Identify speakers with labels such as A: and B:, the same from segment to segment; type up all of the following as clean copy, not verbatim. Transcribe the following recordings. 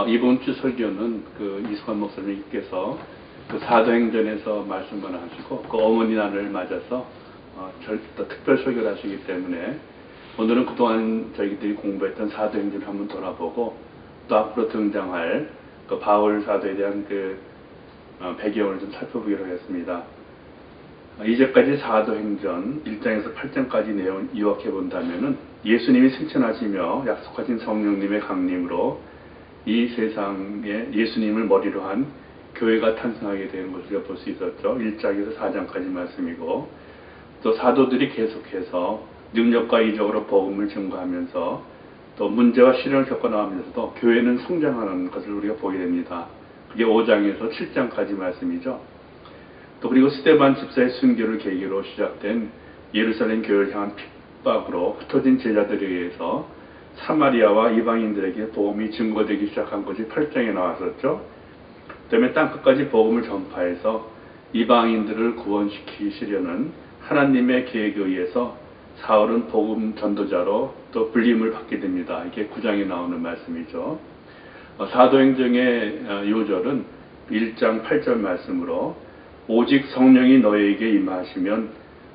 A: 이번 주 설교는 그 이수관 목사님께서 그 사도행전에서 말씀을 하시고 그 어머니 날을 맞아서 또 특별 설교를 하시기 때문에 오늘은 그동안 저희들이 공부했던 사도행전을 한번 돌아보고 또 앞으로 등장할 그 바울 사도에 대한 그 배경을 좀 살펴보기로 하겠습니다. 이제까지 사도행전 1장에서 8장까지 내용을 요약해 본다면은 예수님이 승천하시며 약속하신 성령님의 강림으로 이 세상에 예수님을 머리로 한 교회가 탄생하게 되는 것을 볼 수 있었죠. 1장에서 4장까지 말씀이고, 또 사도들이 계속해서 능력과 이적으로 복음을 증거하면서 또 문제와 시련을 겪어 나가면서도 교회는 성장하는 것을 우리가 보게 됩니다. 그게 5장에서 7장까지 말씀이죠. 또 그리고 스데반 집사의 순교를 계기로 시작된 예루살렘 교회를 향한 핍박으로 흩어진 제자들에 의해서 사마리아와 이방인들에게 복음이 증거되기 시작한 것이 8장에 나왔었죠. 그 다음에 땅끝까지 복음을 전파해서 이방인들을 구원시키시려는 하나님의 계획에 의해서 사울은 복음 전도자로 또 불림을 받게 됩니다. 이게 9장에 나오는 말씀이죠. 사도행전의 요절은 1장 8절 말씀으로 오직 성령이 너희에게 임하시면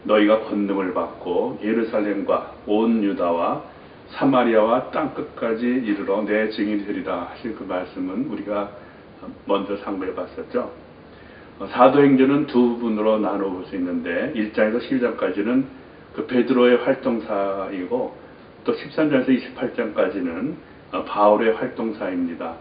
A: 너희가 권능을 받고 예루살렘과 온 유다와 사마리아와 땅끝까지 이르러 내 증인이 되리라 하신 그 말씀은 우리가 먼저 상고해 봤었죠. 사도행전은 두 부분으로 나눠볼 수 있는데 1장에서 12장까지는 그 베드로의 활동사이고 또 13장에서 28장까지는 바울의 활동사입니다.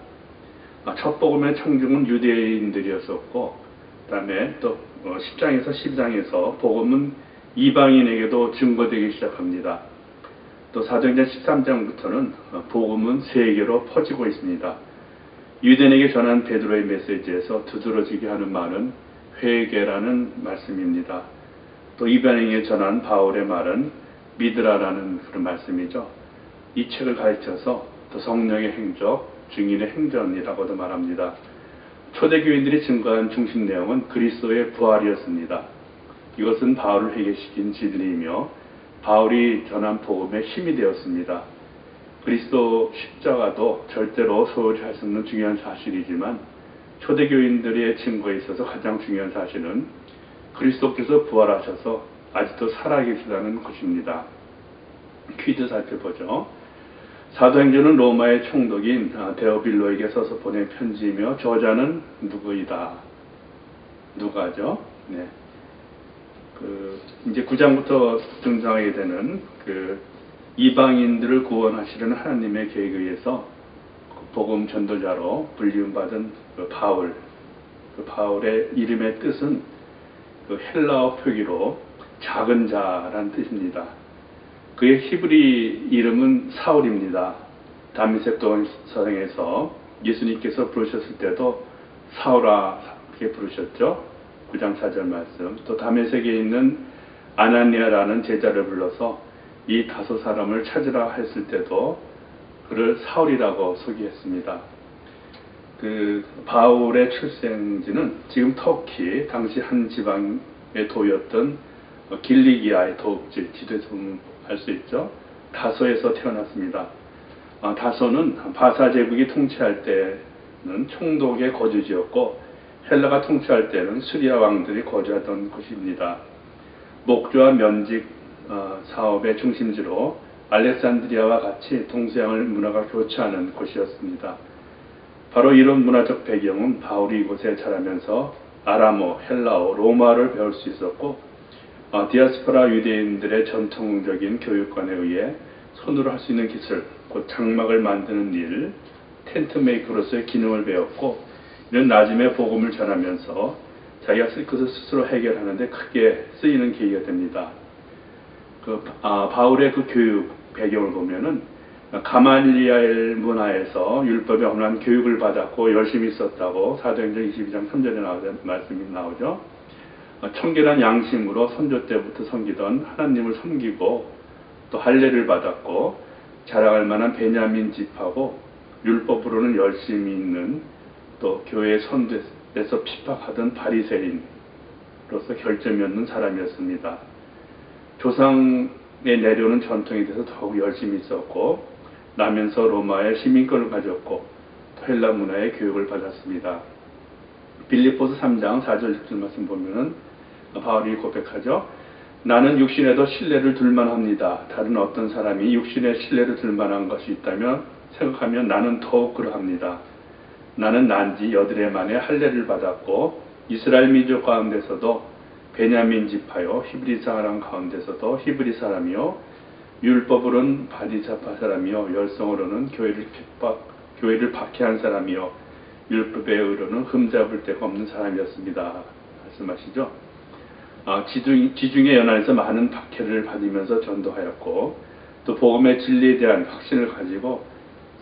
A: 첫 복음의 청중은 유대인들이었었고 그 다음에 또 10장에서 12장에서 복음은 이방인에게도 증거되기 시작합니다. 또 사도행전 13장부터는 복음은 세계로 퍼지고 있습니다. 유대인에게 전한 베드로의 메시지에서 두드러지게 하는 말은 회개라는 말씀입니다. 또 이방인에게 전한 바울의 말은 믿으라라는 그런 말씀이죠. 이 책을 가르쳐서 또 성령의 행적, 증인의 행전이라고도 말합니다. 초대교인들이 증거한 중심 내용은 그리스도의 부활이었습니다. 이것은 바울을 회개시킨 진리이며 바울이 전한 복음의 힘이 되었습니다. 그리스도 십자가도 절대로 소홀히 할 수 없는 중요한 사실이지만 초대교인들의 증거에 있어서 가장 중요한 사실은 그리스도께서 부활하셔서 아직도 살아계시다는 것입니다. 퀴즈 살펴보죠. 사도행전은 로마의 총독인 데오빌로에게 써서 보낸 편지이며 저자는 누구이다? 누가죠? 네. 이제 9장부터 등장하게 되는 이방인들을 구원하시려는 하나님의 계획에 의해서 복음 전도자로 불림받은 바울의 이름의 뜻은 헬라어 표기로 작은 자란 뜻입니다. 그의 히브리 이름은 사울입니다. 다메섹 도성에서 예수님께서 부르셨을 때도 사울아 그렇게 부르셨죠. 9장 4절 말씀. 또 다메섹에 있는 아나니아라는 제자를 불러서 이 다섯 사람을 찾으라 했을 때도 그를 사울이라고 소개했습니다. 바울의 출생지는 지금 터키 당시 한 지방의 도였던 길리기아의 도읍지 지도에서 알 수 있죠. 다소에서 태어났습니다. 다소는 바사 제국이 통치할 때는 총독의 거주지였고 헬라가 통치할 때는 수리아 왕들이 거주하던 곳입니다. 목조와 면직 사업의 중심지로 알렉산드리아와 같이 동서양을 문화가 교차하는 곳이었습니다. 바로 이런 문화적 배경은 바울이 이곳에 자라면서 아람어, 헬라어, 로마를 배울 수 있었고 디아스포라 유대인들의 전통적인 교육관에 의해 손으로 할 수 있는 기술, 곧 장막을 만드는 일, 텐트 메이커로서의 기능을 배웠고 이런 나중에 복음을 전하면서 자기가 쓸 것을 스스로 해결하는데 크게 쓰이는 계기가 됩니다. 바울의 교육 배경을 보면은 가말리엘 문화에서 율법에 엄한 교육을 받았고 열심히 썼다고 사도행전 22장 3절에 나오는 말씀이 나오죠. 청결한 양심으로 선조 때부터 섬기던 하나님을 섬기고 또 할례를 받았고 자랑할 만한 베냐민 집하고 율법으로는 열심히 있는 또 교회의 선대에서 핍박하던 바리새인으로서 결점이 없는 사람이었습니다. 조상의 내려오는 전통에 대해서 더욱 열심히 있었고 나면서 로마의 시민권을 가졌고 헬라 문화의 교육을 받았습니다. 빌립보서 3장 4절 6절 말씀 보면은 바울이 고백하죠. 나는 육신에도 신뢰를 둘만합니다. 다른 어떤 사람이 육신에 신뢰를 둘만한 것이 있다면 생각하면 나는 더욱 그러합니다. 나는 난지 여드레 만에 할례를 받았고 이스라엘 민족 가운데서도 베냐민 지파요 히브리 사람 가운데서도 히브리 사람이요 율법으로는 바리새파 사람이요 열성으로는 교회를 박해한 사람이요 율법의 의로는 흠잡을 데가 없는 사람이었습니다. 말씀하시죠. 지중해 연안에서 많은 박해를 받으면서 전도하였고 또 복음의 진리에 대한 확신을 가지고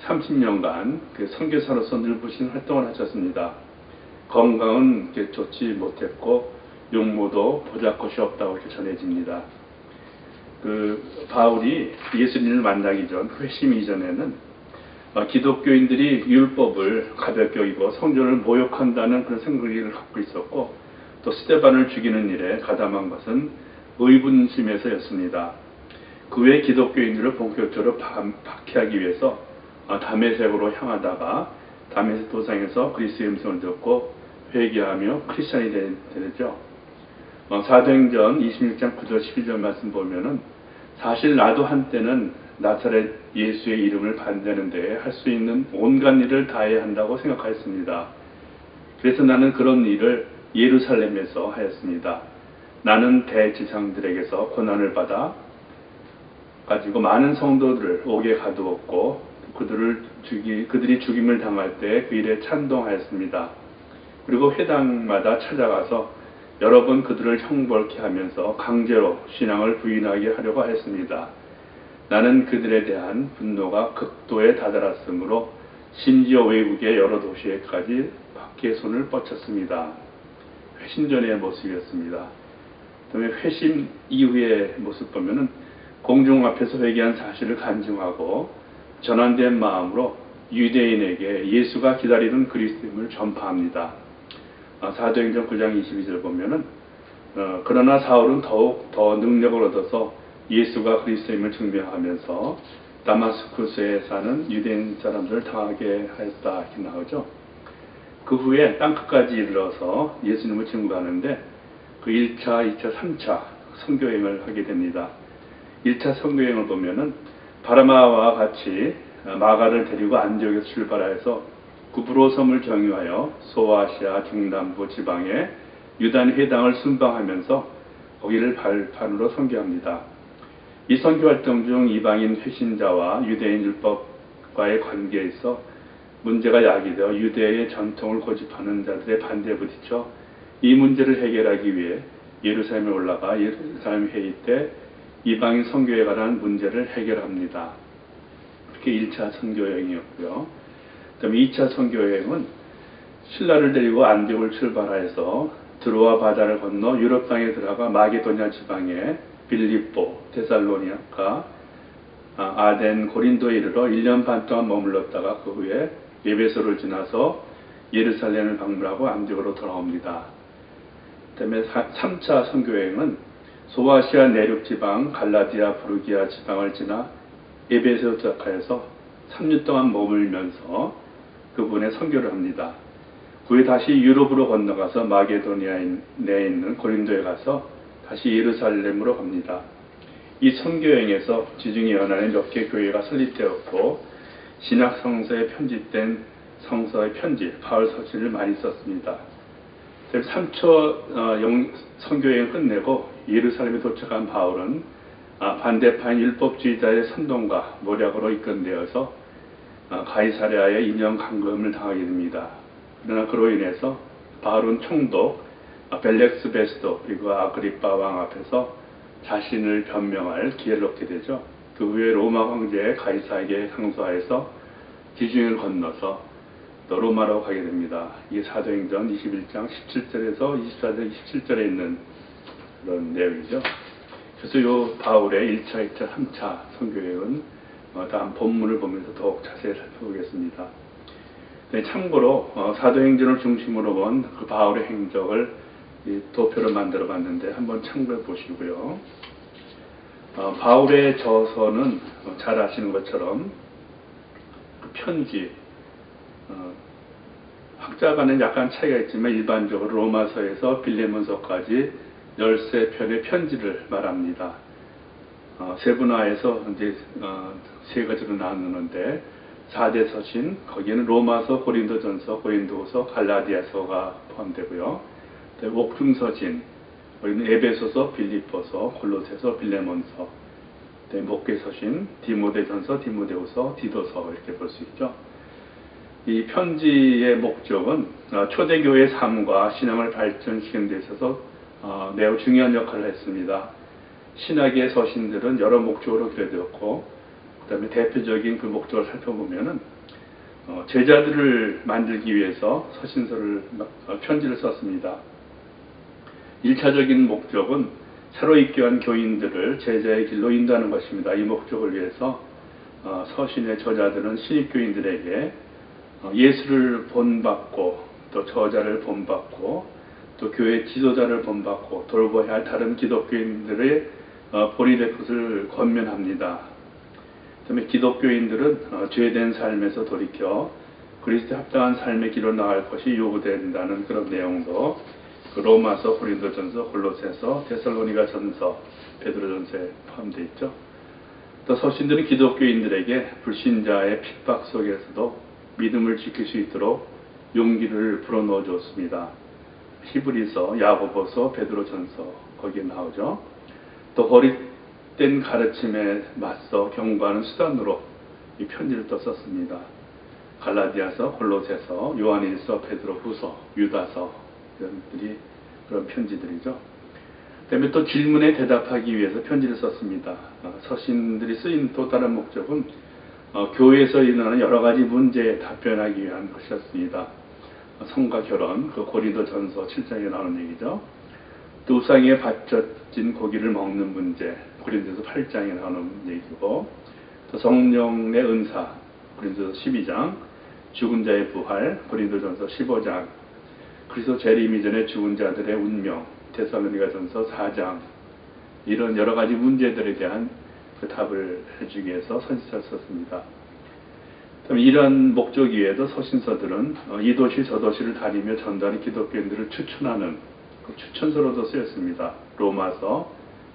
A: 30년간 선교사로서 늘부신 활동을 하셨습니다. 건강은 좋지 못했고 용모도 보잘것이 없다고 이렇게 전해집니다. 바울이 예수님을 만나기 전 회심 이전에는 기독교인들이 율법을 가볍게 여기고 성전을 모욕한다는 그런 생각을 갖고 있었고 또 스데반을 죽이는 일에 가담한 것은 의분심에서였습니다. 그 외 기독교인들을 본격적으로 박해하기 위해서 다메섹으로 향하다가 다메섹 도상에서 그리스도의 음성을 듣고 회개하며 크리스찬이 되죠. 사도행전 26장 9절 12절 말씀 보면은 사실 나도 한때는 나사렛 예수의 이름을 반대하는 데에 할 수 있는 온갖 일을 다해야 한다고 생각하였습니다. 그래서 나는 그런 일을 예루살렘에서 하였습니다. 나는 대지상들에게서 고난을 받아 가지고 많은 성도들을 옥에 가두었고 그들이 죽임을 당할 때 그 일에 찬동하였습니다. 그리고 회당마다 찾아가서 여러 번 그들을 형벌케 하면서 강제로 신앙을 부인하게 하려고 하였습니다. 나는 그들에 대한 분노가 극도에 다다랐으므로 심지어 외국의 여러 도시에까지 박해의 손을 뻗쳤습니다. 회심 전의 모습이었습니다. 그다음에 회심 이후의 모습 보면은 공중 앞에서 회개한 사실을 간증하고 전환된 마음으로 유대인에게 예수가 기다리는 그리스도임을 전파합니다. 사도행전 9장 22절 보면은 그러나 사울은 더욱 더 능력을 얻어서 예수가 그리스도임을 증명하면서 다마스쿠스에 사는 유대인 사람들을 당하게 하였다 이렇게 나오죠. 그 후에 땅끝까지 이르러서 예수님을 증거하는데 그 1차, 2차, 3차 선교행을 하게 됩니다. 1차 선교행을 보면은 바르나바와 같이 마가를 데리고 안디옥에서 출발하여서 구브로 섬을 경유하여 소아시아 중남부 지방의 유단 회당을 순방하면서 거기를 발판으로 선교합니다. 이 선교 활동 중 이방인 회신자와 유대인 율법과의 관계에 있어 문제가 야기되어 유대의 전통을 고집하는 자들의 반대에 부딪혀 이 문제를 해결하기 위해 예루살렘에 올라가 예루살렘 회의 때 이방인 선교에 관한 문제를 해결합니다. 그게 1차 선교여행이었고요. 그 다음에 2차 선교여행은 신라를 데리고 안디옥을 출발하여서 드로아 바다를 건너 유럽 땅에 들어가 마게도냐 지방에 빌립보, 데살로니가, 아덴, 고린도에 이르러 1년 반 동안 머물렀다가 그 후에 에베소를 지나서 예루살렘을 방문하고 안디옥으로 돌아옵니다. 그 다음에 3차 선교여행은 소아시아 내륙 지방, 갈라디아, 부르기아 지방을 지나 에베소에 도착하여서 3년 동안 머물면서 그분의 선교를 합니다. 그 후에 다시 유럽으로 건너가서 마게도니아에 있는 고린도에 가서 다시 예루살렘으로 갑니다. 이 선교여행에서 지중해 연안에 몇 개 교회가 설립되었고 신약 성서에 편집된 성서의 편지, 바울 서신을 많이 썼습니다. 3초 선교여행을 끝내고 예루살렘에 도착한 바울은 반대파인 율법주의자의 선동과 모략으로 이끌어내어서 가이사랴의 2년 감금을 당하게 됩니다. 그러나 그로 인해서 바울은 총독 벨렉스 베스도 그리고 아그리파 왕 앞에서 자신을 변명할 기회를 얻게 되죠. 그 후에 로마 황제 가이사에게 상소하여서 지중해를 건너서 또 로마로 가게 됩니다. 이게 사도행전 21장 17절에서 24절 27절에 있는 그런 내용이죠. 그래서 이 바울의 1차, 2차, 3차 선교여행은 다음 본문을 보면서 더욱 자세히 살펴보겠습니다. 참고로 사도행전을 중심으로 본 그 바울의 행적을 도표를 만들어 봤는데 한번 참고해 보시고요. 바울의 저서는 잘 아시는 것처럼 그 편지, 학자 간에 약간 차이가 있지만 일반적으로 로마서에서 빌레몬서까지 13편의 편지를 말합니다. 세분화해서 이제 세 가지로 나누는데 4대 서신, 거기에는 로마서, 고린도전서, 고린도후서, 갈라디아서가 포함되고요. 옥중서신, 우리는 에베소서, 빌립보서, 골로새서, 빌레몬서, 목계서신, 디모데전서, 디모데후서, 디도서 이렇게 볼 수 있죠. 이 편지의 목적은 초대교회의 삶과 신앙을 발전시키는 데 있어서 매우 중요한 역할을 했습니다. 신학의 서신들은 여러 목적으로 기록되었고, 그 다음에 대표적인 그 목적을 살펴보면은 제자들을 만들기 위해서 서신서를 편지를 썼습니다. 1차적인 목적은 새로 입교한 교인들을 제자의 길로 인도하는 것입니다. 이 목적을 위해서 서신의 저자들은 신입교인들에게 예수를 본받고 또 저자를 본받고 또 교회 지도자를 본받고 돌보아야 할 다른 기독교인들의 본의될 것을 권면합니다. 그다음에 기독교인들은 죄된 삶에서 돌이켜 그리스도에 합당한 삶의 길로 나갈 것이 요구된다는 그런 내용도 그 로마서, 고린도전서, 골로새서, 데살로니가전서, 베드로전서에 포함되어 있죠. 또 서신들은 기독교인들에게 불신자의 핍박 속에서도 믿음을 지킬 수 있도록 용기를 불어넣어 줬습니다. 히브리서, 야고보서, 베드로전서 거기에 나오죠. 또 거짓된 가르침에 맞서 경고하는 수단으로 이 편지를 또 썼습니다. 갈라디아서, 골로새서, 요한일서, 베드로후서, 유다서 이런들이 그런 편지들이죠. 그다음에 또 질문에 대답하기 위해서 편지를 썼습니다. 서신들이 쓰인 또 다른 목적은 교회에서 일어나는 여러 가지 문제에 답변하기 위한 것이었습니다. 성과 결혼, 그 고린도전서 7장에 나오는 얘기죠. 또 우상에 바쳐진 고기를 먹는 문제, 고린도서 8장에 나오는 얘기고, 또 성령의 은사, 고린도서 12장, 죽은 자의 부활, 고린도전서 15장, 그리스도 재림 이전의 죽은 자들의 운명, 데살로니가전서 4장, 이런 여러 가지 문제들에 대한 그 답을 해주기 위해서 서신서를 썼습니다. 이러한 목적 이외에도 서신서들은 이 도시 저 도시를 다니며 전달하는 기독교인들을 추천하는 그 추천서로도 쓰였습니다. 로마서,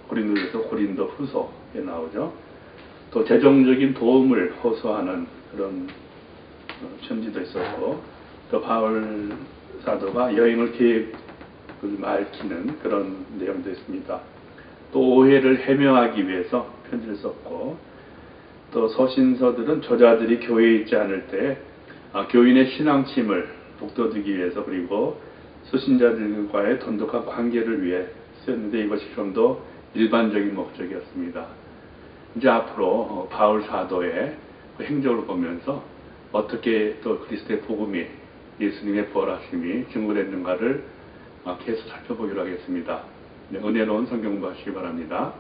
A: 고린도에서 고린도 후서에 나오죠. 또 재정적인 도움을 호소하는 그런 편지도 있었고, 또 바울 사도가 여행을 계획을 밝히는 그런 내용도 있습니다. 또 오해를 해명하기 위해서 편지를 썼고, 또 서신서들은 저자들이 교회에 있지 않을 때 교인의 신앙심을 북돋우기 위해서, 그리고 수신자들과의 돈독한 관계를 위해 쓰였는데, 이것이 좀 더 일반적인 목적이었습니다. 이제 앞으로 바울 사도의 그 행적을 보면서 어떻게 또 그리스도의 복음이, 예수님의 부활하심이 증거됐는가를 계속 살펴보기로 하겠습니다. 네, 은혜로운 성경 공부하시기 바랍니다.